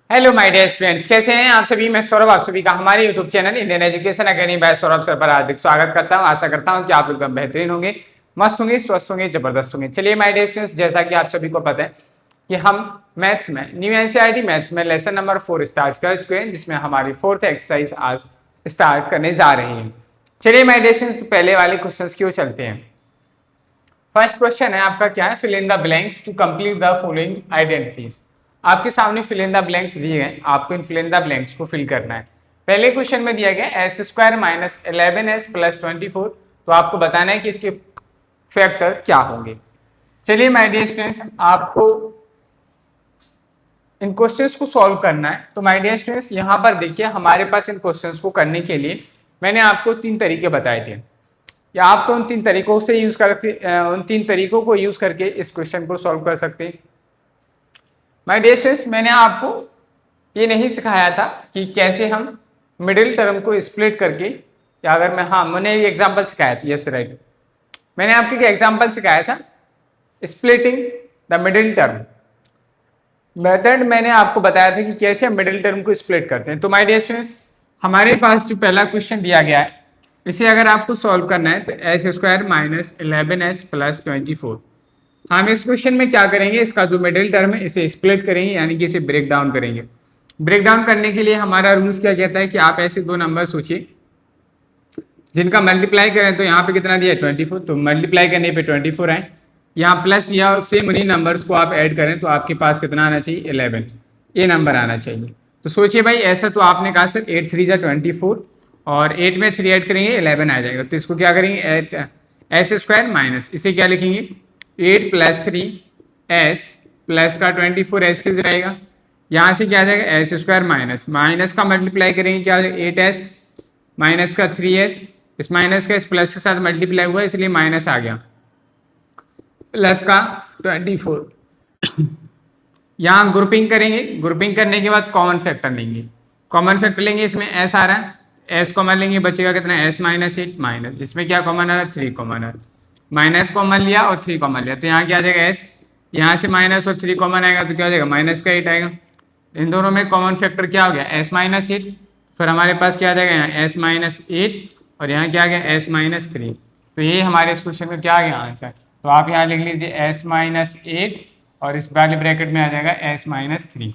Hello my dear students, कैसे हैं आप सभी। मैं सौरभ आप सभी का हमारे YouTube channel Indian education academy by Saurabh sir पर हार्दिक स्वागत करता हूं। आशा करता हूं कि आप एकदम बेहतरीन होंगे, मस्त होंगे, स्वस्थ होंगे, जबरदस्त होंगे। चलिए माय डियर स्टूडेंट्स, जैसा कि आप सभी को पता है कि हम मैथ्स में न्यू एनसीईआरटी मैथ्स में लेसन नंबर 4 स्टार्ट कर चुके हैं, जिसमें हमारी 4th एक्सरसाइज आज स्टार्ट करने जा रही है। चलिए माय डियर स्टूडेंट्स, पहले वाले क्वेश्चन की ओर चलते हैं। फर्स्ट क्वेश्चन है आपका, क्या है, fill in the blanks to complete the following identities. आपके सामने फिल इन द ब्लैंक्स दिए गए, आपको इन फिल इन द ब्लैंक्स को फिल करना है। पहले क्वेश्चन में दिया गया S square minus 11s plus 24, तो आपको बताना है कि इसके फैक्टर क्या होंगे। चलिए माय डियर स्टूडेंट्स, आपको इन क्वेश्चंस को सॉल्व करना है। तो माय डियर स्टूडेंट्स, यहाँ पर देखिए, हमारे पास इन क्वेश्चंस को करने के लिए मैंने आपको 3 तरीके बताए थे, या आप तो उन 3 तरीकों से यूज करके उन 3 तरीकों को यूज करके इस क्वेश्चन को सॉल्व कर सकते हैं। माय डियर स्टूडेंट्स, मैंने आपको ये नहीं सिखाया था कि कैसे हम मिडिल टर्म को स्प्लिट करके, या अगर मैंने एक एग्जांपल सिखाया था। यस राइट, मैंने आपको एक एग्जांपल सिखाया था splitting the middle term method. मैंने आपको बताया था कि कैसे हम मिडिल टर्म को स्प्लिट करते हैं। तो माय डियर स्टूडेंट्स, हमारे पास जो पहला क्वेश्चन दिया गया है, इसे अगर आपको सॉल्व करना है तो S square minus 11s plus 24। हम इस क्वेश्चन में क्या करेंगे, इसका जो मिडिल टर्म है इसे स्प्लिट करेंगे, यानी कि इसे ब्रेक डाउन करेंगे। ब्रेक डाउन करने के लिए हमारा रूल्स क्या कहता है कि आप ऐसे 2 नंबर सोचिए जिनका मल्टीप्लाई करें तो यहाँ पे कितना दिया है 24, तो मल्टीप्लाई करने पे 24 आए, यहाँ प्लस दिया और सेम उन्हीं नंबर्स को आप ऐड करें तो आपके पास कितना आना चाहिए 11, ये नंबर आना चाहिए। तो सोचिए भाई, ऐसा तो आपने कहा सर 8 3 जा 24 और 8 में 3 ऐड करेंगे 11 आ जाएगा। तो इसको क्या करेंगे, एस स्क्वायर माइनस, इसे क्या लिखेंगे 8 प्लस 3 एस प्लस का 24 एस से रहेगा। यहाँ से क्या आ जाएगा एस स्क्वायर माइनस माइनस का मल्टीप्लाई करेंगे क्या 8s माइनस का 3s, इस माइनस का इस प्लस के साथ मल्टीप्लाई हुआ इसलिए माइनस आ गया, प्लस का 24। यहाँ ग्रुपिंग करेंगे, ग्रुपिंग करने के बाद कॉमन फैक्टर लेंगे, कॉमन फैक्टर लेंगे, इसमें एस आ रहा है, एस कॉमन लेंगे, बचेगा कितना एस माइनस 8 माइनस, इसमें क्या कॉमन आ रहा है 3 कॉमन आ रहा है, माइनस कॉमन लिया और 3 कॉमन लिया, तो यहाँ क्या आ जाएगा एस, यहाँ से माइनस और 3 कॉमन आएगा तो क्या हो जाएगा माइनस का 8 आएगा। इन दोनों में कॉमन फैक्टर क्या हो गया एस माइनस 8, फिर हमारे पास क्या आ जाएगा यहाँ एस माइनस 8 और यहाँ क्या आ गया एस माइनस 3। तो ये हमारे इस क्वेश्चन का क्या आ गया आंसर। तो आप यहाँ लिख लीजिए एस माइनस 8 और इस वाले ब्रैकेट में आ जाएगा एस माइनस 3।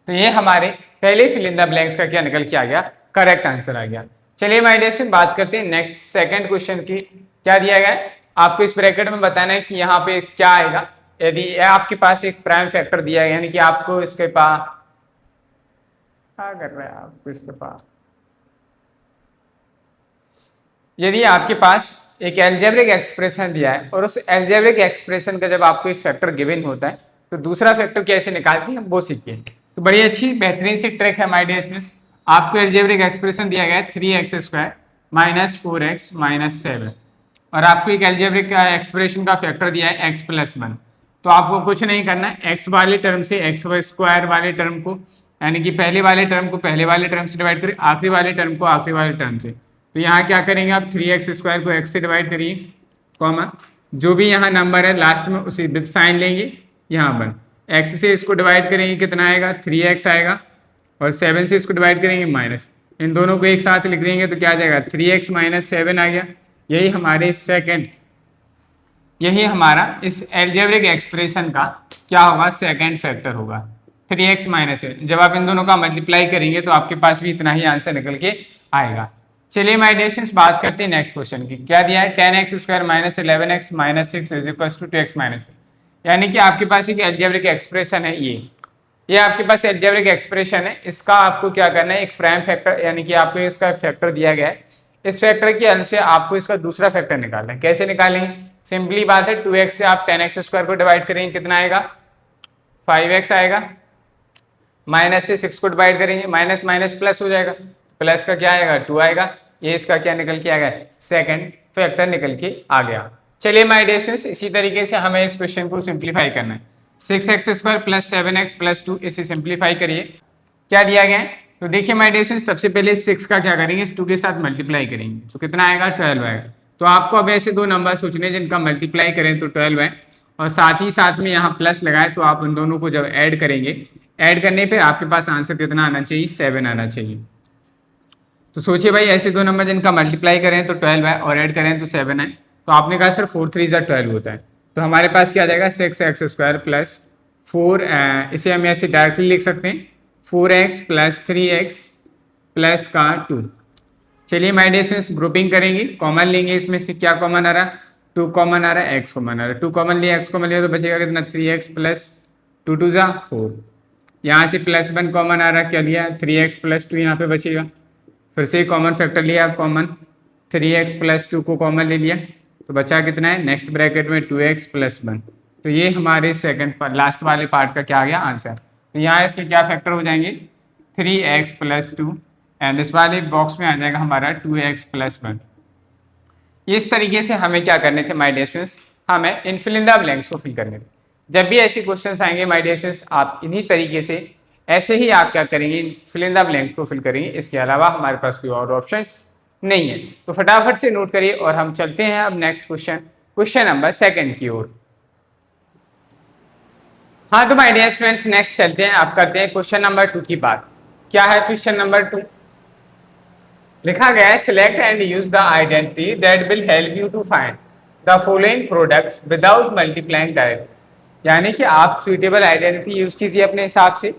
तो ये हमारे पहले फिल इन द ब्लैंक्स का क्या निकल के आ गया, करेक्ट आंसर आ गया। चलिए माय डियर स्टूडेंट, बात करते हैं नेक्स्ट सेकंड क्वेश्चन की। क्या दिया गया है आपको इस ब्रैकेट में बताना है कि यहाँ पे क्या आएगा। यदि आपके पास एक प्राइम फैक्टर दिया है, यानी कि आपको इसके पास क्या कर रहे हैं, आपको इसके पास यदि आपके पास एक एल्जेब्रिक एक्सप्रेशन दिया है और उस एल्जेब्रिक एक्सप्रेशन का जब आपको एक फैक्टर गिवन होता है तो दूसरा फैक्टर कैसे निकालते हैं वो सीखिए। तो बड़ी अच्छी बेहतरीन सी ट्रिक है माय डियर स्टूडेंट्स। आपको एल्जेब्रिक एक्सप्रेशन दिया गया है 3x square minus 4x minus 7 और आपको एक एल्जेब्रिक एक्सप्रेशन का फैक्टर दिया है x प्लस 1। तो आपको कुछ नहीं करना है, x वाले टर्म से x स्क्वायर वाले टर्म को, यानी कि पहले वाले टर्म को पहले वाले टर्म से डिवाइड करें, आखिरी वाले टर्म को आखिरी वाले टर्म से। तो यहाँ क्या करेंगे आप 3x स्क्वायर को x से डिवाइड करिए, कॉमा जो भी यहाँ नंबर है लास्ट में उसी विद साइन लेंगे, यहाँ पर x से इसको डिवाइड करेंगे कितना आएगा 3x आएगा और 7 से इसको डिवाइड करेंगे माइनस, इन दोनों को एक साथ लिख देंगे तो क्या आ जाएगा 3x माइनस 7 आ गया। यही हमारा इस एल्जेब्रिक एक्सप्रेशन का क्या होगा सेकंड फैक्टर होगा 3x माइनस 7। जब आप इन दोनों का मल्टीप्लाई करेंगे तो आपके पास भी इतना ही आंसर निकल के आएगा। चलिए माय डियर स्टूडेंट्स, बात करते हैं नेक्स्ट क्वेश्चन की। क्या दिया है 10x square minus 11x minus 6 is equal to 2x minus 3। यानी कि आपके पास एक एल्जेब्रिक एक्सप्रेशन है, ये आपके पास एल्जेब्रिक एक्सप्रेशन है। इसका आपको क्या करना है, एक प्राइम फैक्टर, यानी कि आपको इसका फैक्टर दिया गया है, इस फैक्टर की हेल्प से आपको इसका दूसरा फैक्टर निकालना है। कैसे निकालेंगे, सिंपली बात है 2x से आप 10x स्क्वायर को डिवाइड करेंगे कितना आएगा 5x आएगा, माइनस से 6 को डिवाइड करेंगे माइनस माइनस प्लस हो जाएगा, प्लस का क्या आएगा 2 आएगा, ये इसका क्या निकल के आ गया सेकंड फैक्टर निकल के आ गया। चलिए माय डियर स्टूडेंट्स, इसी तरीके से हमें इस क्वेश्चन को सिंप्लीफाई करना है। 6x square plus 7x plus 2, इसे सिंप्लीफाई करिए। क्या दिया गया है, तो देखिए माय डियर स्टूडेंट्स, सबसे पहले 6 का क्या करेंगे इस 2 के साथ मल्टीप्लाई करेंगे तो कितना आएगा 12 आएगा। तो आपको अब ऐसे 2 नंबर सोचने जिनका मल्टीप्लाई करें तो 12 है और साथ ही साथ में यहाँ प्लस लगाए, तो आप उन दोनों को जब ऐड करेंगे ऐड करने पे आपके पास आंसर कितना आना चाहिए, 7 आना चाहिए। तो सोचिए भाई ऐसे दो नंबर जिनका मल्टीप्लाई करें तो 12 है और ऐड करें तो 7 है, तो आपने कहा सर 4 3 12 होता है, तो हमारे पास क्या आ जाएगा 6x² प्लस 4, इसे हम ऐसे डायरेक्टली लिख सकते हैं 4x प्लस 3x प्लस का 2। चलिए माय डियर स्टूडेंट्स ग्रुपिंग करेंगे, कॉमन लेंगे, इसमें से क्या कॉमन आ रहा है, 2 कॉमन आ रहा है, x कॉमन आ रहा है, 2 कॉमन लिया x कॉमन लिया तो बचेगा कितना 3x प्लस 2 2 जा 4। यहाँ से प्लस 1 कॉमन आ रहा है, क्या लिया 3x प्लस 2 यहाँ पे बचेगा, फिर से कॉमन फैक्टर लिया कॉमन 3x प्लस 2 को कॉमन ले लिया तो बचा कितना है नेक्स्ट ब्रैकेट में 2x प्लस 1। तो ये हमारे सेकंड लास्ट वाले पार्ट का क्या आ गया आंसर। तो यहाँ इसके क्या फैक्टर हो जाएंगे 3x प्लस 2 एंड इस वाले बॉक्स में आ जाएगा हमारा 2x प्लस 1। इस तरीके से हमें क्या करने थे माय डियर स्टूडेंट्स, हमें इन फिल इन द ब्लैंक्स को फिल करने थे। जब भी ऐसे क्वेश्चंस आएंगे माय डियर स्टूडेंट्स आप इन्हीं तरीके से ऐसे ही आप क्या करेंगे फिल इन द ब्लैंक को फिल करेंगे, इसके अलावा हमारे पास कोई और ऑप्शंस नहीं है। तो फटाफट से नोट करिए और हम चलते हैं अब नेक्स्ट क्वेश्चन नंबर 2 की ओर। हाँ तो माय डियर स्टूडेंट्स नेक्स्ट चलते हैं, आप करते हैं क्वेश्चन नंबर 2 की बात। क्या है क्वेश्चन नंबर 2, लिखा गया है select and use the identity that will help you to find the following products without multiplying direct. यानी कि आप सुइटेबल आइडेंटिटी यूज कीजिए अपने हिसाब से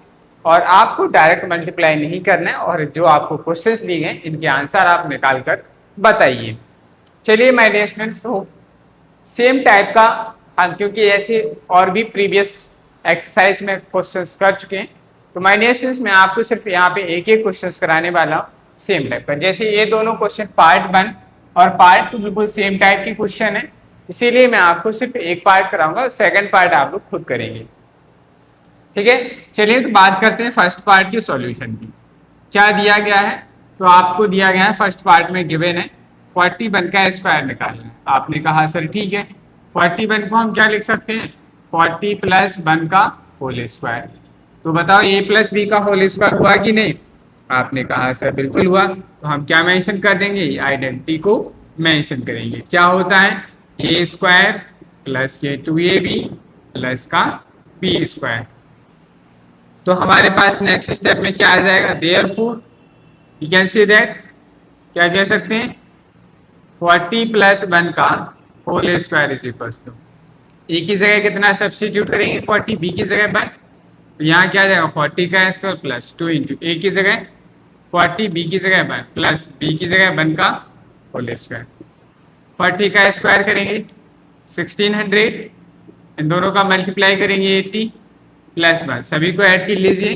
और आपको डायरेक्ट मल्टीप्लाई नहीं करना है, और जो आपको क्वेश्चंस दिए गए इनके आंसर आप निकाल कर बताइए। चलिए माय डियर स्टूडेंट्स तो सेम टाइप का हम क्योंकि ऐसे और भी प्रीवियस एक्सरसाइज में क्वेश्चंस कर चुके हैं, तो माय डियर स्टूडेंट्स मैं आपको सिर्फ यहाँ पे एक एक क्वेश्चंस कराने वाला हूँ सेम टाइप का। जैसे ये दोनों क्वेश्चन पार्ट 1 और पार्ट 2 बिल्कुल सेम टाइप के क्वेश्चन है, इसीलिए मैं आपको सिर्फ एक पार्ट कराऊंगा, सेकंड पार्ट आप लोग खुद करेंगे। ठीक है, चलिए तो बात करते हैं फर्स्ट पार्ट की सॉल्यूशन की। क्या दिया गया है, तो आपको दिया गया है फर्स्ट पार्ट में गिवन है 41 का स्क्वायर निकालना है। आपने कहा सर ठीक है 41 को हम क्या लिख सकते हैं 40 प्लस 1 का होल स्क्वायर। तो बताओ a प्लस बी का होल स्क्वायर हुआ कि नहीं, आपने कहा सर बिल्कुल हुआ। तो हम क्या मेंशन कर देंगे, आइडेंटिटी को मेंशन करेंगे। क्या होता है a स्क्वायर प्लस के 2ab प्लस का b स्क्वायर। तो हमारे पास नेक्स्ट स्टेप में क्या आ जाएगा, therefore you can say that क्या कह सकते हैं 40 प्लस 1 का whole square is equal to A की जगह कितना सब्स्टिट्यूट करेंगे 40, बी की जगह 1, तो यहाँ क्या आ जाएगा 40 का स्क्वायर प्लस 2 इंटू ए की जगह 40, बी की जगह 1 प्लस बी की जगह 1 का होल स्क्वायर। 40 का स्क्वायर करेंगे 1600, इन दोनों का मल्टीप्लाई करेंगे 80 प्लस 1, सभी को ऐड कर लीजिए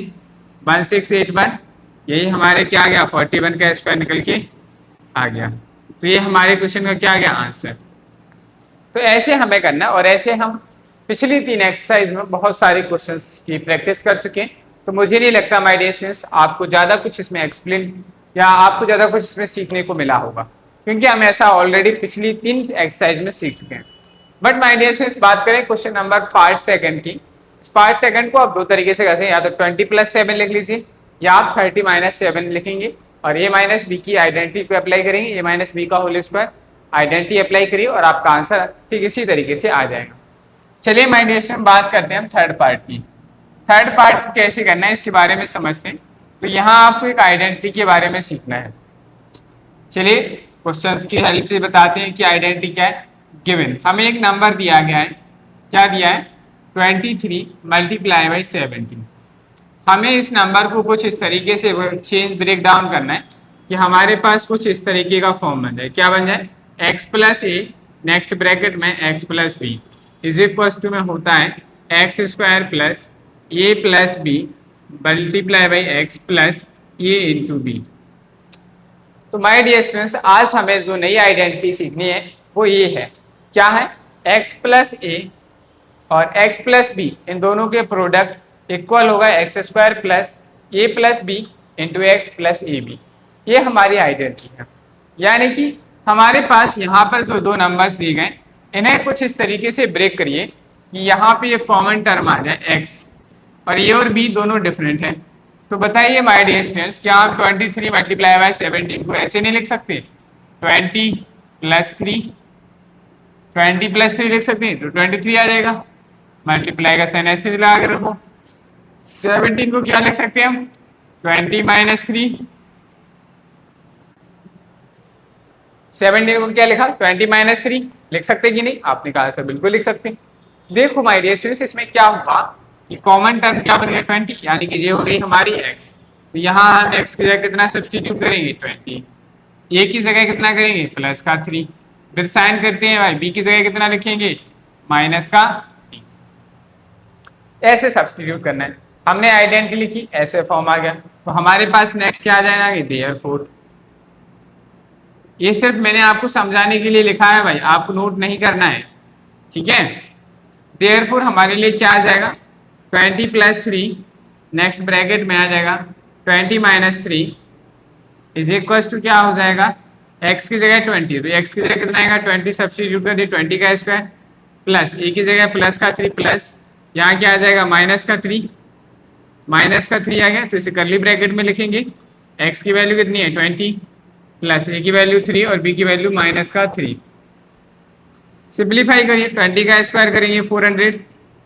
1681, यही हमारे क्या आ गया 41 का स्क्वायर निकल के आ गया। तो ये हमारे क्वेश्चन का क्या आ गया आंसर। तो ऐसे हमें करना है और ऐसे हम पिछली 3 एक्सरसाइज में बहुत सारे क्वेश्चंस की प्रैक्टिस कर चुके हैं, तो मुझे नहीं लगता माय डियर स्टूडेंट्स आपको ज़्यादा कुछ इसमें एक्सप्लेन या आपको ज़्यादा कुछ इसमें सीखने को मिला होगा, क्योंकि हम ऐसा ऑलरेडी पिछली 3 एक्सरसाइज में सीख चुके हैं। बट माय डियर स्टूडेंट्स बात करें क्वेश्चन नंबर पार्ट 2 की, इस पार्ट 2 को आप दो तरीके से कर सकते हैं, या तो 20 प्लस 7 लिख लीजिए या आप 30 माइनस 7 लिखेंगे और ए माइनस बी की आइडेंटिटी को अप्लाई करेंगे, ए माइनस बी का होल स्क्वायर आइडेंटिटी अप्लाई करिए और आपका आंसर ठीक इसी तरीके से आ जाएगा। चलिए माय डियर स्टूडेंट बात करते हैं हम थर्ड पार्ट की। थर्ड पार्ट कैसे करना है इसके बारे में समझते हैं। तो यहाँ आपको एक आइडेंटिटी के बारे में सीखना है। चलिए क्वेश्चंस की हेल्प से बताते हैं कि आइडेंटिटी क्या है। गिवन हमें एक नंबर दिया गया है, क्या दिया है 23 मल्टीप्लाई बाई 17। हमें इस नंबर को कुछ इस तरीके से चेंज ब्रेक डाउन करना है कि हमारे पास कुछ इस तरीके का फॉर्म बन जाए। क्या बन जाए x plus a next bracket में x plus B is equal to में होता है x square plus A plus b multiply by x plus a into b. तो माय डियर स्टूडेंट्स आज हमें जो नई आइडेंटिटी सीखनी है वो ये है, क्या है x प्लस ए और x प्लस बी इन दोनों के प्रोडक्ट इक्वल होगा x square plus A plus B into x plus a b. ये हमारी आइडेंटिटी है। यानी कि हमारे पास यहाँ पर जो दो नंबर्स दिए गए इन्हें कुछ इस तरीके से ब्रेक करिए कि यहाँ पे एक कॉमन टर्म आ जाए x और ए और बी दोनों डिफरेंट हैं। तो बताइए माय डियर स्टूडेंट्स क्या आप 23 मल्टीप्लाई बाय 17 को ऐसे नहीं लिख सकते 20 प्लस 3 लिख सकते हैं, तो 23 आ जाएगा। मल्टीप्लाई का साइन ऐसे लगा के रखो, 17 को क्या लिख सकते हैं हम? 20 माइनस 3। 17 को क्या लिखा? 20 माइनस 3 लिख सकते कि नहीं? आपने कहा सर बिल्कुल लिख सकते। देखो माय डियर स्टूडेंट्स, इसमें क्या हुआ कि कॉमन टर्म क्या बन गया? 20, यानी कि ये हो गई हमारी x। तो यहाँ हम x की जगह कितना सब्स्टिट्यूट करेंगे? 20। a की जगह कितना करेंगे? प्लस का 3। फिर साइन करते हैं भाई, b की जगह कितना लिखेंगे? माइनस का 3। ऐसे सब्स्टिट्यूट करना है। हमने आइडेंटिटी लिखी, ऐसे फॉर्म आ गया। तो हमारे पास नेक्स्ट क्या आ जाएगा? देयरफॉर। ये सिर्फ मैंने आपको समझाने के लिए लिखा है भाई, आपको नोट नहीं करना है, ठीक है। देयरफॉर हमारे लिए क्या आ जाएगा? 20 प्लस 3, नेक्स्ट ब्रैकेट में आ जाएगा 20 माइनस 3 इज इक्वल टू क्या हो जाएगा? x की जगह 20, तो x की जगह कितना आएगा? 20 सब्स्टिट्यूट कर दिए, 20 का स्क्वायर प्लस a की जगह प्लस का 3 प्लस यहाँ क्या आ जाएगा? माइनस का 3। माइनस का 3 आ गया तो इसे करली ब्रैकेट में लिखेंगे। x की वैल्यू कितनी है? 20 प्लस a की वैल्यू 3 और b की वैल्यू माइनस का 3। सिंप्लीफाई करिए, 20 का स्क्वायर करेंगे 400,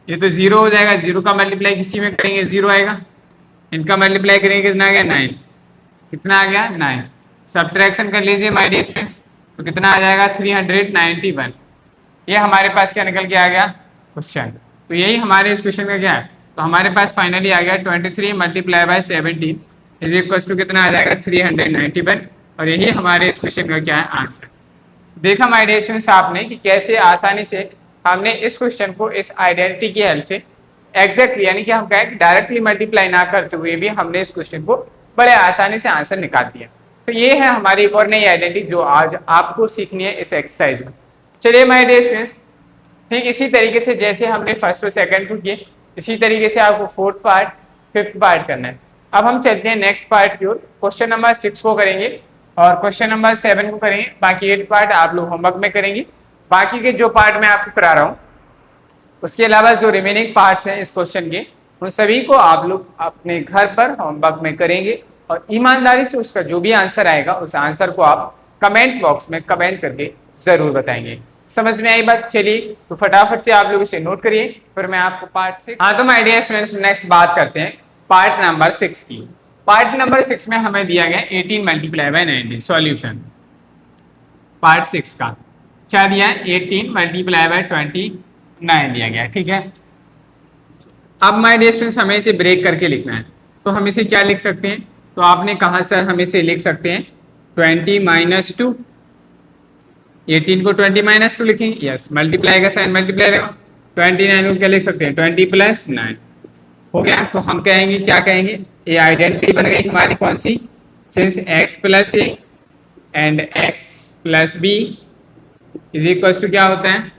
ये तो जीरो हो जाएगा। जीरो का मल्टीप्लाई किसी में करेंगे? जीरो आएगा। इनका मल्टीप्लाई करेंगे कितना आ गया? 9। कितना आ गया? 9। सब्ट्रैक्शन कर लीजिए माय डियर स्टूडेंट्स, तो कितना आ जाएगा? 391। ये हमारे पास क्या निकल के आ गया? क्वेश्चन। तो यही हमारे इस क्वेश्चन का क्या है? तो हमारे पास फाइनली आ गया 23 multiply by 17 is equal to कितना आ जाएगा? 391। और यही हमारे इस क्वेश्चन का क्या है? आंसर। देखा माय डियर स्टूडेंट्स आपने कि कैसे आसानी से हमने इस क्वेश्चन को इस आइडेंटिटी की हेल्प से एग्जैक्टली, यानी कि हम कहें कि डायरेक्टली मल्टीप्लाई ना करते हुए भी हमने इस क्वेश्चन को बड़े आसानी से आंसर निकाल दिया। तो ये है हमारी एक और नई आइडेंटिटी जो आज आपको सीखनी है इस एक्सरसाइज में। चलिए माय डियर स्टूडेंट्स, ठीक इसी तरीके से जैसे हमने फर्स्ट और सेकंड को किए, इसी तरीके से आपको फोर्थ पार्ट, फिफ्थ पार्ट करना है। अब हम चलते हैं नेक्स्ट पार्ट की ओर। क्वेश्चन नंबर 6 को करेंगे और क्वेश्चन नंबर 7 को करेंगे। बाकी 8 पार्ट आप लोग होमवर्क में करेंगे। बाकी के जो पार्ट मैं आपको करा रहा हूँ, उसके अलावा जो रिमेनिंग पार्ट्स हैं इस क्वेश्चन के, उन सभी को आप लोग अपने घर पर होमवर्क में करेंगे और ईमानदारी से उसका जो भी आंसर आएगा उस आंसर को आप कमेंट बॉक्स में कमेंट करके जरूर बताएंगे। समझ में आई बात? चलिए तो फटाफट से आप लोग इसे नोट करिए, फिर मैं आपको पार्ट 6। हाँ तो माय डियर स्टूडेंट्स, नेक्स्ट बात करते हैं पार्ट नंबर 6 की। पार्ट नंबर 6 में हमें दिया गया 18 मल्टीप्लाई बाय 90 सॉल्यूशन। पार्ट 6 का क्या दिया है? 18 मल्टीप्लाई बाय 29 दिया गया, ठीक है। अब माय डियर स्टूडेंट्स हमें इसे ब्रेक करके लिखना है, तो हम इसे क्या लिख सकते हैं? तो आपने कहा सर हम इसे लिख सकते हैं 20 माइनस 2। 18 को 20 माइनस 2 लिखेंगे, यस, मल्टीप्लाई का साइन मल्टीप्लाई रहेगा। 29 को क्या लिख सकते हैं? 20 प्लस 9 हो गया। तो हम कहेंगे, क्या कहेंगे? ये आइडेंटिटी बन गई हमारी कौन सी? Since x plus A and x plus B is equal to क्या होता है?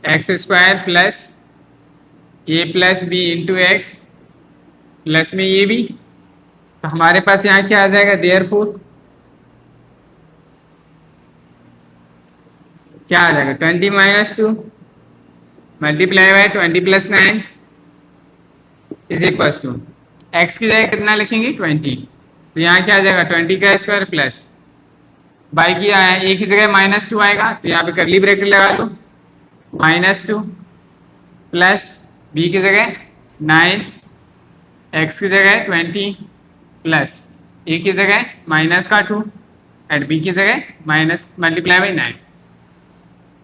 एक्स स्क्वायर प्लस ए plus B into x plus में ये भी। तो हमारे पास यहाँ क्या आ जाएगा? देयरफॉर क्या आ जाएगा? 20 minus 2 multiply by 20 plus 9 is equal to x की जगह कितना लिखेंगे? 20। तो यहाँ क्या आ जाएगा? 20 का स्क्वायर प्लस बाई की ए की जगह माइनस 2 आएगा, तो यहाँ पे करली ब्रैकेट लगा लो, -2 प्लस बी की जगह 9, एक्स की जगह 20 प्लस ए की जगह माइनस का 2 एंड बी की जगह माइनस मल्टीप्लाई बाई 9।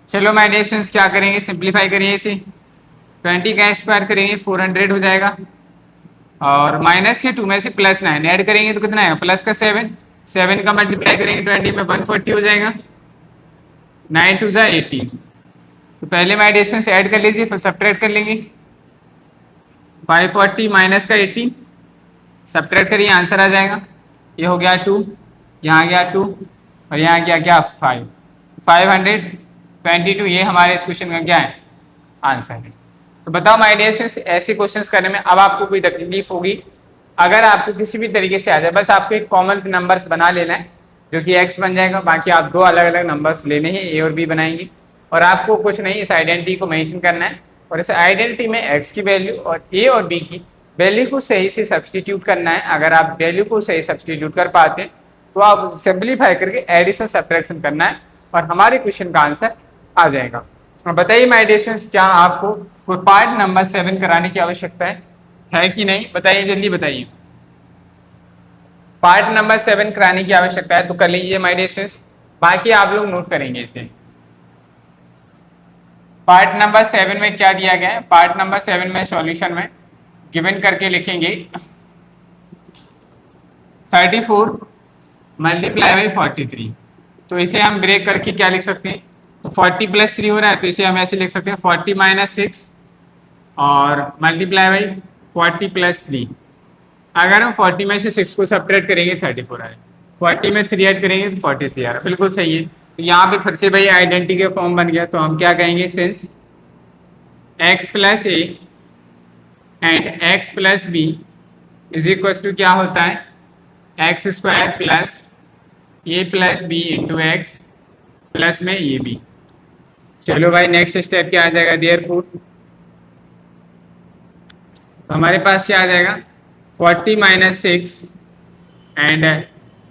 चलो माय डियर स्टूडेंट्स क्या करेंगे? सिंप्लीफाई करिए इसे। 20 का स्क्वायर करेंगे 400 हो जाएगा और माइनस के 2 में से प्लस 9 ऐड करेंगे तो कितना आएगा? प्लस का 7 का मल्टीप्लाई करेंगे 20 में 140 हो जाएगा। 9 2 जा 18। तो पहले माय डियर स्टूडेंट्स ऐड कर लीजिए, फिर सब्ट्रैक्ट कर लेंगे। 540 माइनस का 18 सब्ट्रैक्ट करिए, आंसर आ जाएगा। ये हो गया 2, यहाँ गया 2 और यहाँ गया क्या? 5। 522। ये हमारे इस क्वेश्चन का क्या है? आंसर है। तो बताओ माय डियर स्टूडेंट्स, ऐसे क्वेश्चंस करने में अब आपको कोई तकलीफ होगी? अगर आपको किसी भी तरीके से आ जाए, बस आपको एक कॉमन नंबर्स बना लेना है जो कि x बन जाएगा। बाकी आप दो अलग अलग नंबर्स लेने हैं, a और b बनाएंगे और आपको कुछ नहीं, इस आइडेंटिटी को मेंशन करना है और इस आइडेंटिटी में x की वैल्यू और a और b की वैल्यू को सही से सब्सटीट्यूट करना है। अगर आप वैल्यू को सही सब्सटीट्यूट कर पाते हैं तो आप सिंप्लीफाई करके एडिशन सब्ट्रैक्शन करना है और हमारे क्वेश्चन का आंसर आ जाएगा। बताइए माय डियर स्टूडेंट्स, क्या आपको कोई पार्ट नंबर 7 कराने की आवश्यकता है? है कि नहीं बताइए, जल्दी बताइए। पार्ट नंबर 7 कराने की आवश्यकता है तो कर लीजिए माय डियर स्टूडेंट्स, बाकी आप लोग नोट करेंगे इसे। पार्ट नंबर 7 में क्या दिया गया है, पार्ट नंबर 7 में सॉल्यूशन में गिवन करके लिखेंगे 34 मल्टीप्लाई बाई 43। तो इसे हम ब्रेक करके क्या लिख सकते हैं, तो 40 प्लस 3 हो रहा है तो इसे हम ऐसे लिख सकते हैं 40 माइनस 6 और मल्टीप्लाई बाई 40 प्लस 3। अगर हम 40 में से 6 को सब्ट्रैक्ट करेंगे 34 आ रहा है, 40 में 3 ऐड करेंगे तो 43 आ रहा है, बिल्कुल सही है। तो यहाँ पे फिर से भाई आइडेंटिटी के फॉर्म बन गया, तो हम क्या कहेंगे, since x plus A and x plus B is equal to क्या होता है एक्स स्क्वायर प्लस ए plus B into x plus में ये बी। चलो भाई नेक्स्ट स्टेप क्या आ जाएगा, देयरफॉर तो हमारे पास क्या आ जाएगा 40 minus 6 and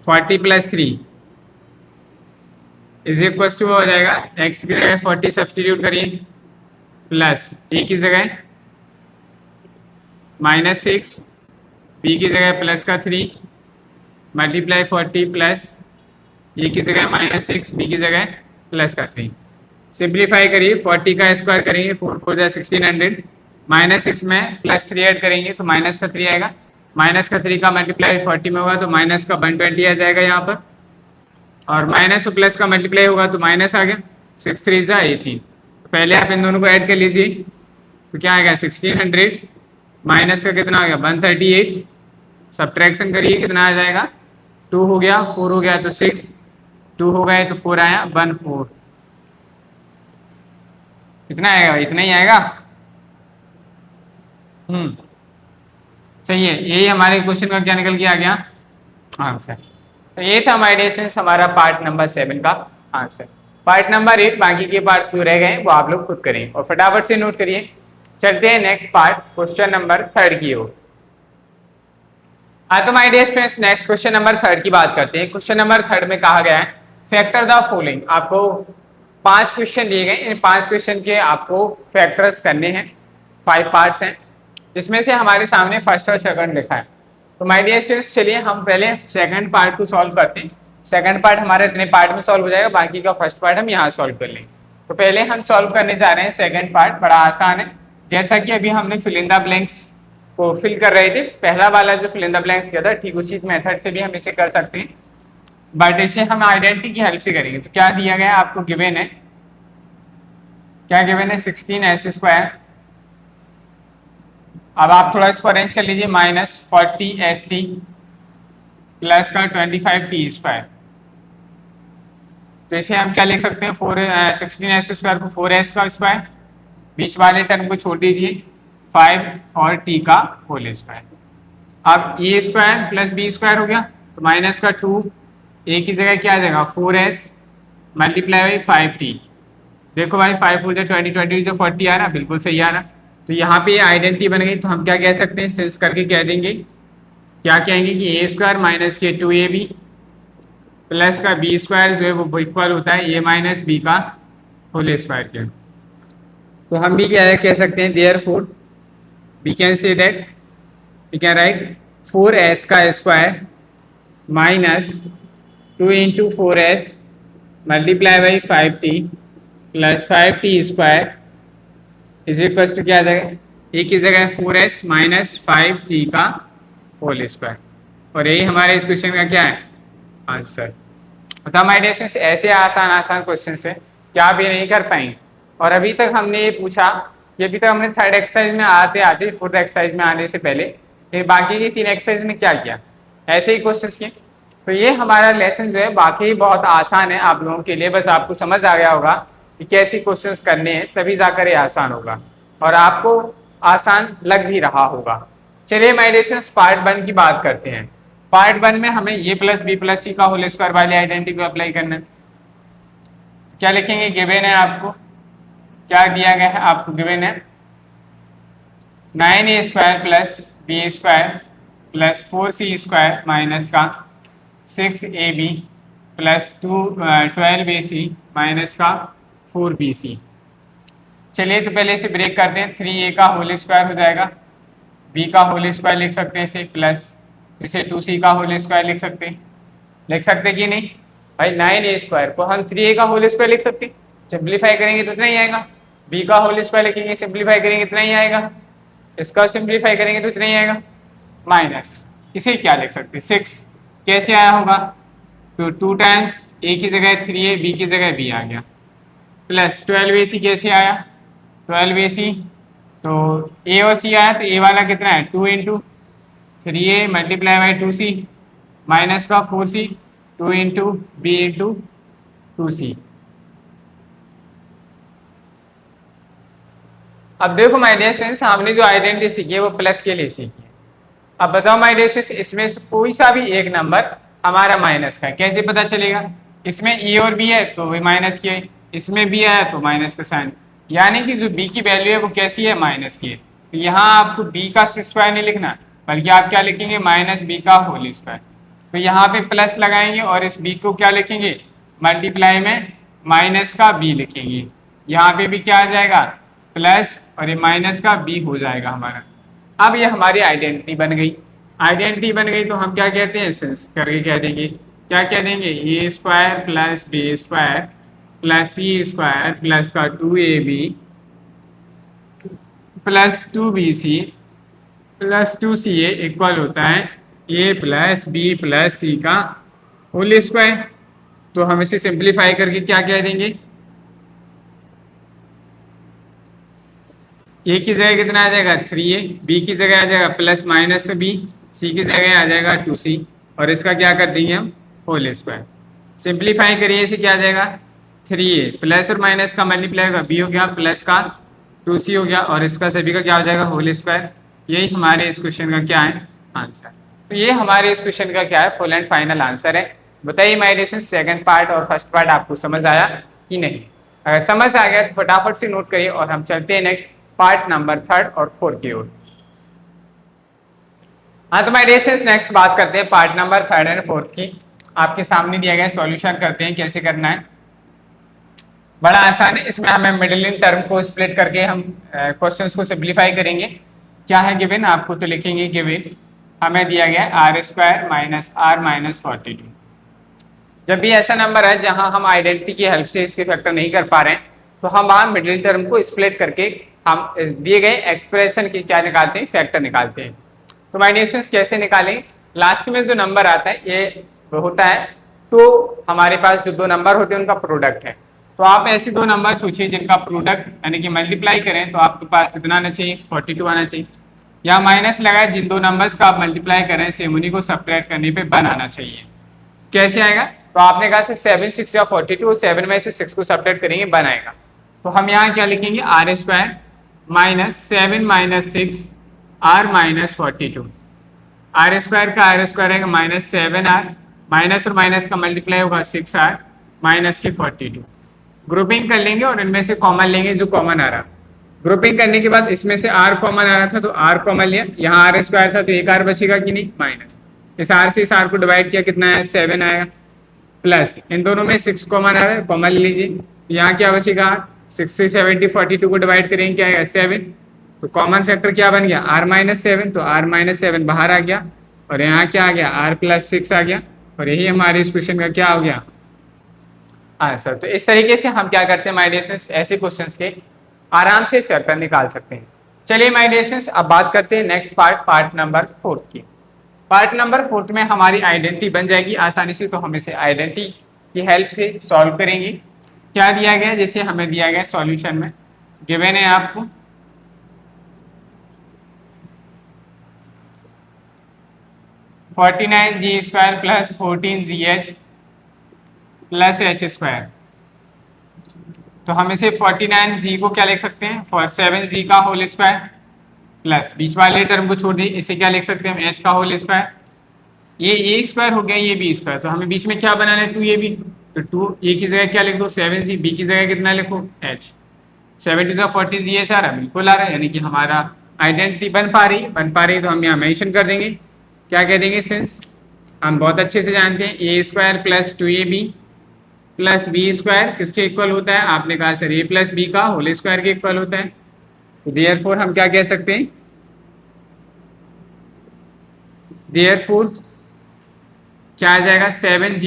40 plus 3 is equal to हो जाएगा x की जगह 40 सब्सटीट्यूट करिए प्लस ए की जगह माइनस 6 बी की जगह प्लस का 3 मल्टीप्लाई 40 प्लस ए की जगह माइनस 6 बी की जगह प्लस का 3। सिंप्लीफाई करिए, 40 का स्क्वायर करेंगे 4 4 1600 माइनस 6 में प्लस 3 ऐड करेंगे तो माइनस का 3 आएगा, माइनस का 3 का मल्टीप्लाई 40 में होगा तो माइनस का 120 आ जाएगा यहाँ पर, और माइनस और प्लस का मल्टीप्लाई होगा तो माइनस आ गया, 6 3 जा 18। पहले आप इन दोनों को ऐड कर लीजिए तो क्या आएगा 1600 माइनस का कितना आ गया 138, सब्ट्रैक्शन करिए कितना आ जाएगा 2 हो गया 4 हो गया तो 6, 2 हो गए तो 4 आया 1 4, कितना आएगा, इतना ही आएगा। सही है, यही हमारे क्वेश्चन का क्या निकल के आ गया आंसर। तो ये था हमारे स्टूडेंट्स हमारा पार्ट नंबर 7 का आंसर। पार्ट नंबर 8 बाकी के पार्ट जो रह गए वो आप लोग खुद करें और फटाफट से नोट करिए। चलते हैं नेक्स्ट पार्ट क्वेश्चन नंबर 3 की ओर। हाँ तो my dear students next question number 3 की बात करते हैं। क्वेश्चन नंबर 3 में कहा गया है फैक्टर द फॉलोइंग। आपको 5 क्वेश्चन दिए गए, इन 5 क्वेश्चन के आपको फैक्टर्स करने हैं, 5 पार्ट्स हैं जिसमें से हमारे सामने फर्स्ट और सेकंड लिखा है। तो माय डियर स्टूडेंट्स चलिए हम पहले सेकंड पार्ट को सॉल्व करते हैं। सेकंड पार्ट हमारे इतने पार्ट में सॉल्व हो जाएगा, बाकी का फर्स्ट पार्ट हम यहाँ सॉल्व कर लेंगे। तो पहले हम सॉल्व करने जा रहे हैं सेकंड पार्ट, बड़ा आसान है। जैसा कि अभी हमने फिल इन द ब्लैंक्स को फिल कर रहे थे, पहला वाला जो फिल इन द ब्लैंक्स किया था ठीक उसी मेथड से भी हम इसे कर सकते हैं, बट इसे हम आइडेंटिटी की हेल्प से करेंगे। तो क्या दिया गया आपको, गिवन है, क्या गिवन है 16s²। अब आप थोड़ा इसको अरेंज कर लीजिए, माइनस 40st प्लस का 25t²। तो इसे हम क्या लिख सकते हैं 16s² को 4s का स्क्वायर, बीच वाले टर्म को छोड़ दीजिए 5 और t का होल स्क्वायर। अब a² प्लस b² हो गया तो माइनस का 2, a की जगह क्या आ जाएगा 4s मल्टीप्लाई बाई 5t। देखो भाई 5 4 20 20 जो 40 आ रहा, बिल्कुल सही आ रहा। तो यहाँ पे आइडेंटिटी बन गई, तो हम क्या कह सकते हैं, सिंस करके कह देंगे, क्या कहेंगे कि a² माइनस के 2ab प्लस का b² जो है वो इक्वल होता है a माइनस b का होल स्क्वायर के। तो हम भी क्या है कह सकते हैं, therefore we can say that we can write 4s का square minus 2 into 4s multiply by 5t plus 5t² is equal to क्या आ जाएगा, ए की जगह 4s माइनस 5t का होल स्क्वायर। और यही हमारे इस क्वेश्चन का क्या है आंसर। मतलब माय डियर स्टूडेंट्स ऐसे आसान आसान क्वेश्चन से क्या आप ये नहीं कर पाएंगे। और अभी तक हमने ये पूछा कि अभी तक हमने थर्ड एक्सरसाइज में आते आते फोर्थ एक्सरसाइज में आने से पहले फिर बाकी की 3 एक्सरसाइज में क्या किया, ऐसे ही क्वेश्चन किए। तो ये हमारा लेसन जो है बाकी बहुत आसान है आप लोगों के लिए, बस आपको समझ आ गया होगा कि कैसे क्वेश्चंस करने हैं, तभी जाकर ये आसान होगा और आपको आसान लग भी रहा होगा। चलिए माय डियर स्टूडेंट्स पार्ट 1 की बात करते हैं। पार्ट 1 में हमें a plus B plus C का होल स्क्वायर वाली आइडेंटिटी को अप्लाई करना है। क्या लिखेंगे, गिवन है आपको, क्या दिया गया है आपको, गिवन है 9a² plus b² plus 4c² minus का 6ab प्लस 12ac माइनस का 4bc। चलिए तो पहले इसे ब्रेक करते हैं, 3a का होल स्क्वायर हो जाएगा बी का होल स्क्वायर लिख सकते हैं इसे, प्लस इसे 2c का होल स्क्वायर लिख सकते कि नहीं भाई। 9a स्क्वायर को हम 3a का होल स्क्वायर लिख सकते हैं, सिंप्लीफाई करेंगे तो इतना ही आएगा। b का होल स्क्वायर लिखेंगे, सिंप्लीफाई करेंगे इतना ही आएगा। इसका सिंप्लीफाई करेंगे तो इतना ही आएगा, माइनस इसे क्या लिख सकते हैं 6। कैसे आया होगा, तो 2 टाइम्स a की जगह 3a, b की जगह b आ गया, प्लस 12ac कैसे आया 12ac, तो a और c आया तो a वाला कितना है 2 into 3a multiply by 2c minus का 4c 2 into B into 2c। अब देखो माय डियर स्टूडेंट्स, हमने जो आइडेंटिटी सीखी है वो प्लस के लिए सीखी है। अब बताओ माय डियर स्टूडेंट्स, इसमें से कोई सा भी एक नंबर हमारा माइनस का है, कैसे पता चलेगा। इसमें ए और बी है तो वे माइनस की है, इसमें बी है तो माइनस का साइन, यानी कि जो बी की वैल्यू है वो कैसी है माइनस की है। तो यहाँ आपको बी का स्क्वायर नहीं लिखना, बल्कि आप क्या लिखेंगे माइनस बी का होल स्क्वायर। तो यहाँ पे प्लस लगाएंगे और इस बी को क्या लिखेंगे मल्टीप्लाई में माइनस का बी लिखेंगे, यहाँ पे भी क्या आ जाएगा प्लस और ये माइनस का बी हो जाएगा हमारा। अब ये हमारी आइडेंटिटी बन गई। आइडेंटिटी बन गई तो हम क्या कहते हैं सेंस करके कह देंगे, क्या कह देंगे A square plus B square plus C square plus का 2ab plus 2bc plus 2ca equal होता है a plus B plus C का होल स्क्वायर। तो हम इसे सिंप्लीफाई करके क्या कह देंगे, ए की जगह कितना आ जाएगा 3a, बी की जगह आ जाएगा प्लस माइनस बी, सी की जगह आ जाएगा 2c और इसका क्या कर देंगे हम होल स्क्वायर। सिंप्लीफाई करिए इसे क्या आ जाएगा 3a प्लस और माइनस का मल्टीप्लाई होगा, बी हो गया प्लस का 2c हो गया और इसका सभी का क्या हो जाएगा होल स्क्वायर। यही हमारे इस क्वेश्चन का क्या है आंसर। तो ये हमारे इस क्वेश्चन का क्या है फुल एंड फाइनल आंसर है। बताइए my dear students, second part और फर्स्ट पार्ट आपको समझ आया कि नहीं। अगर समझ आ गया तो फटाफट से नोट करिए और हम चलते हैं नेक्स्ट पार्ट नंबर 3 और 4 की ओर। हाँ तो माय डियर स्टूडेंट्स, नेक्स्ट बात करते हैं पार्ट नंबर 3 एंड 4 की। आपके सामने दिया गया सॉल्यूशन करते हैं, कैसे करना है बड़ा आसान है। इसमें हमें मिडिल इन टर्म को स्प्लिट करके हम क्वेश्चंस को सिंप्लीफाई करेंगे। क्या है गिवन, आपको तो लिखेंगे गिवन हमें दिया गया r square minus r minus 42। जब भी ऐसा नंबर है जहां हम आइडेंटिटी की हेल्प से इसके फैक्टर नहीं कर पा रहे हैं तो हम वहां मिडिल टर्म को स्प्लिट करके हम दिए गए एक्सप्रेशन के क्या निकालते हैं फैक्टर निकालते हैं। तो माय डियर स्टूडेंट्स कैसे निकालें, लास्ट में जो नंबर आता है ये होता है तो हमारे पास जो दो नंबर होते हैं उनका प्रोडक्ट है। तो आप ऐसे दो नंबर सोचिए जिनका प्रोडक्ट यानी कि मल्टीप्लाई करें तो आपके पास कितना आना चाहिए 42 आना चाहिए, या माइनस लगाए जिन दो नंबर्स का आप मल्टीप्लाई करें सेम उन्हीं को सब्ट्रैक्ट करने पे 1 आना चाहिए। कैसे आएगा, तो आपने कहा 7 6 या 42, 7 में से 6 को सब्ट्रैक्ट करेंगे 1 आएगा। तो हम यहाँ क्या लिखेंगे r square minus 7 minus 6 r minus 42। R square का आर स्क्वायर आएगा माइनस 7r, माइनस और माइनस का मल्टीप्लाई होगा 6r माइनस के 42। ग्रुपिंग कर लेंगे और इनमें से कॉमन लेंगे जो कॉमन आ रहा। ग्रुपिंग करने के बाद इसमें से r कॉमन आ रहा था तो r कॉमन लिया, यहाँ आर स्क्वायर था तो एक r बचेगा कि नहीं माइनस, इस r से इस r को डिवाइड किया कितना है 7 आएगा, प्लस इन दोनों में 6 कॉमन आ रहा है कॉमन ले लीजिए, यहाँ क्या बचेगा 6 से 42 को डिवाइड करेंगे क्या आएगा 7, तो कॉमन फैक्टर क्या बन गया r माइनस 7, तो r माइनस 7 बाहर आ गया और यहाँ क्या आ गया r प्लस 6 आ गया और यही हमारे इस क्वेश्चन का क्या हो गया आंसर। तो इस तरीके से हम क्या करते हैं माय डियर स्टूडेंट्स ऐसे क्वेश्चंस के आराम से फैक्टर निकाल सकते हैं। चलिए माय डियर स्टूडेंट्स अब बात करते हैं नेक्स्ट पार्ट नंबर 4 की। पार्ट नंबर 4 में हमारी आइडेंटिटी बन जाएगी आसानी से, तो हम इसे आइडेंटिटी की हेल्प से सॉल्व करेंगे। क्या दिया गया, जैसे हमें दिया गया सॉल्यूशन में गिवन है आपको 49g square plus 14gh plus h square. तो हम इसे 49g को क्या लिख सकते हैं 7g का होल स्क्वायर प्लस बीच वाले टर्म को छोड़ दिए इसे क्या लिख सकते हैं हम h का होल स्क्वायर। ये a स्क्वायर हो गया, ये b स्क्वायर, तो हमें बीच में क्या बनाना है 2ab, तो 2a की जगह क्या लिख दो 7g, b की जगह कितना लिखो h, 7 टू 14gh आ रहा है बिल्कुल आ रहा है, यानी कि हमारा आइडेंटिटी बन पा रही तो हम यहाँ मेंशन कर देंगे। क्या कह देंगे, सिंस हम बहुत अच्छे से जानते हैं a square plus 2ab plus B square किसके इक्वल होता है, आपने कहा सर ए प्लस बी का होल स्क्वायर के इक्वल होता है। तो देयरफॉर हम क्या कह सकते हैं देयरफॉर क्या आ जाएगा 7g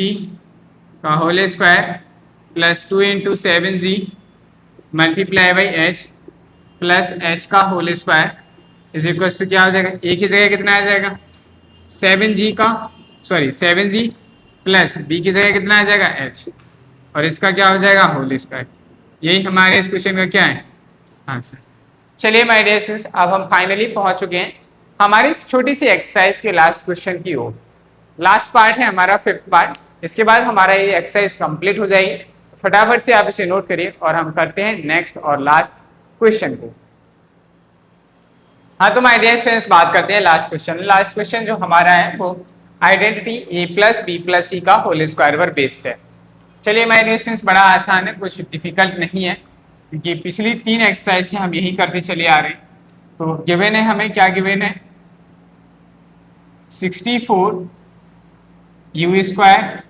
का whole square plus 2 into 7g multiply by H plus H का whole square is equal to क्या हो जाएगा, ए की जगह कितना आ जाएगा 7g का, सॉरी 7g प्लस बी की जगह कितना आ जाएगा h, और इसका क्या हो जाएगा होल स्क्वायर। यही हमारे इस क्वेश्चन का क्या है आंसर। चलिए माय डियर स्टूडेंट्स, अब हम फाइनली पहुंच चुके हैं हमारी इस छोटी सी एक्सरसाइज के लास्ट क्वेश्चन की ओर। लास्ट पार्ट है हमारा 5th पार्ट, इसके बाद हमारा ये एक्सरसाइज कंप्लीट हो जाएगी। फटाफट से आप इसे नोट करिए और हम करते हैं नेक्स्ट और लास्ट क्वेश्चन को। हाँ तो माय डियर स्टूडेंट्स, बात करते हैं लास्ट क्वेश्चन। लास्ट क्वेश्चन जो हमारा है वो identity a plus B plus C का होल स्क्वायर पर बेस्ड है। चलिए माय डियर स्टूडेंट्स, बड़ा आसान है, कुछ डिफिकल्ट नहीं है, क्योंकि पिछली 3 एक्सरसाइज से हम यही करते चले आ रहे हैं। तो गिवन है हमें, क्या गिवन है 64 u square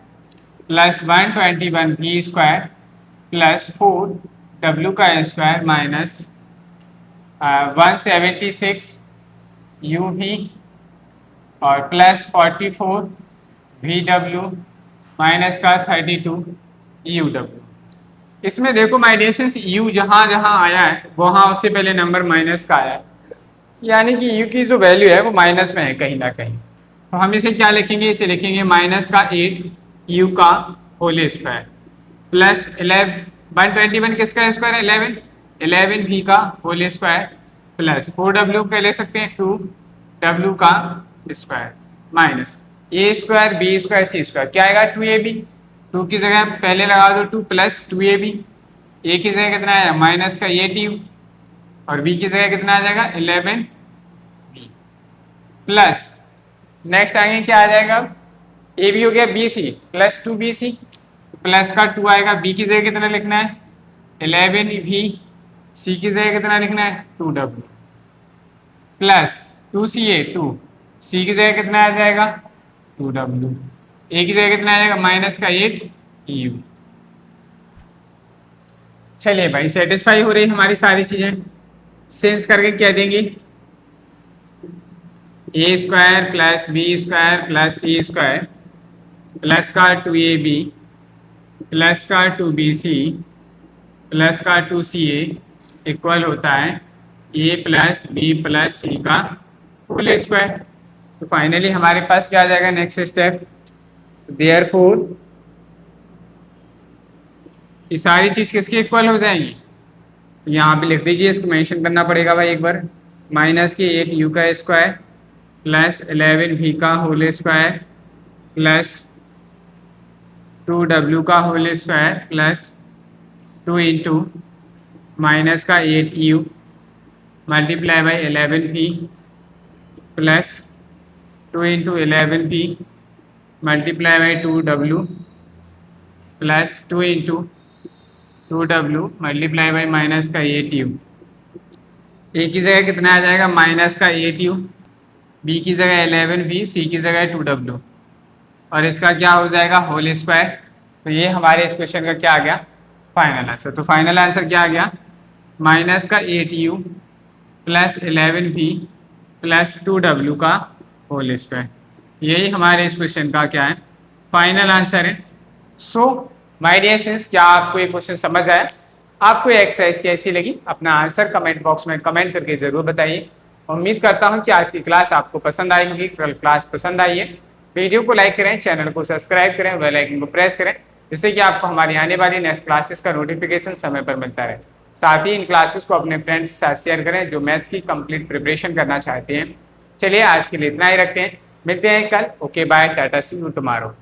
plus 121 v square plus 4 डब्ल्यू का स्क्वायर माइनस 176 यू वी और प्लस 44 वी डब्ल्यू माइनस का 32 यू डब्ल्यू। इसमें देखो माय डियर स्टूडेंट्स, यू जहाँ जहाँ आया है वहाँ उससे पहले नंबर माइनस का आया है, यानी कि यू की जो वैल्यू है वो माइनस में है कहीं ना कहीं। तो हम इसे क्या लिखेंगे, इसे लिखेंगे माइनस का 8 यू का होल स्क्वायर प्लस 121 किसका स्क्वायर 11 वी का होल स्क्वायर प्लस 4 डब्ल्यू का ले सकते हैं 2 डब्ल्यू का स्क्वायर माइनस ए स्क्वायर बी स्क्वायर सी स्क्वायर, क्या आएगा 2ab, 2 की जगह पहले लगा दो 2 प्लस 2ab, ए की जगह कितना आया माइनस का 8u और बी की जगह कितना आ जाएगा 11b प्लस नेक्स्ट आगे क्या आ जाएगा, ए बी हो गया B C plus 2bc plus का 2 आएगा, बी की जगह कितना लिखना है 11v, सी की जगह कितना लिखना है 2w प्लस 2ca 2, सी की जगह कितना आ जाएगा 2w, ए की जगह कितना आ जाएगा माइनस का 8u। चलिए भाई, सेटिस्फाई हो रही हमारी सारी चीजें, सेंस करके क्या देंगे A square plus B square plus C square plus का 2ab प्लस का 2bc प्लस का 2ca इक्वल होता है ए प्लस बी प्लस सी का होल स्क्वायर। तो फाइनली हमारे पास क्या आ जाएगा नेक्स्ट स्टेप, देयरफॉर ये सारी चीज किसकी इक्वल हो जाएंगी, यहाँ पे लिख दीजिए, इसको मेंशन करना पड़ेगा भाई एक बार, माइनस के 8 यू का स्क्वायर प्लस 11 वी का होल स्क्वायर प्लस 2 डब्ल्यू का whole square plus 2 into minus का 8 u multiply by 11 v plus 2 into 11 v multiply by 2 डब्ल्यू प्लस 2 इंटू 2 डब्ल्यू मल्टीप्लाई बाई माइनस का 8 यू, ए की जगह कितना आ जाएगा माइनस का 8 यू, बी की जगह 11 वी, सी की जगह 2 डब्ल्यू और इसका क्या हो जाएगा होल स्क्वायर। तो ये हमारे इस क्वेश्चन का क्या आ गया फाइनल आंसर। तो फाइनल आंसर क्या आ गया माइनस का 8 यू प्लस 11 वी प्लस 2 डब्ल्यू का होल स्क्वायर। यही हमारे इस क्वेश्चन का क्या है फाइनल आंसर है। सो माय डियर स्टूडेंट्स, क्या आपको ये क्वेश्चन समझ आया, आपको ये एक्सरसाइज कैसी लगी, अपना आंसर कमेंट बॉक्स में कमेंट करके जरूर बताइए। उम्मीद करता हूँ कि आज की क्लास आपको पसंद आई होगी। कल क्लास पसंद आई है, वीडियो को लाइक करें, चैनल को सब्सक्राइब करें, बेल आइकन को प्रेस करें, जिससे कि आपको हमारी आने वाली नेक्स्ट क्लासेस का नोटिफिकेशन समय पर मिलता रहे। साथ ही इन क्लासेस को अपने फ्रेंड्स के साथ शेयर करें जो मैथ्स की कंप्लीट प्रिपरेशन करना चाहते हैं। चलिए आज के लिए इतना ही रखते हैं, मिलते हैं कल। ओके बाय, टाटा, सी यू टुमारो।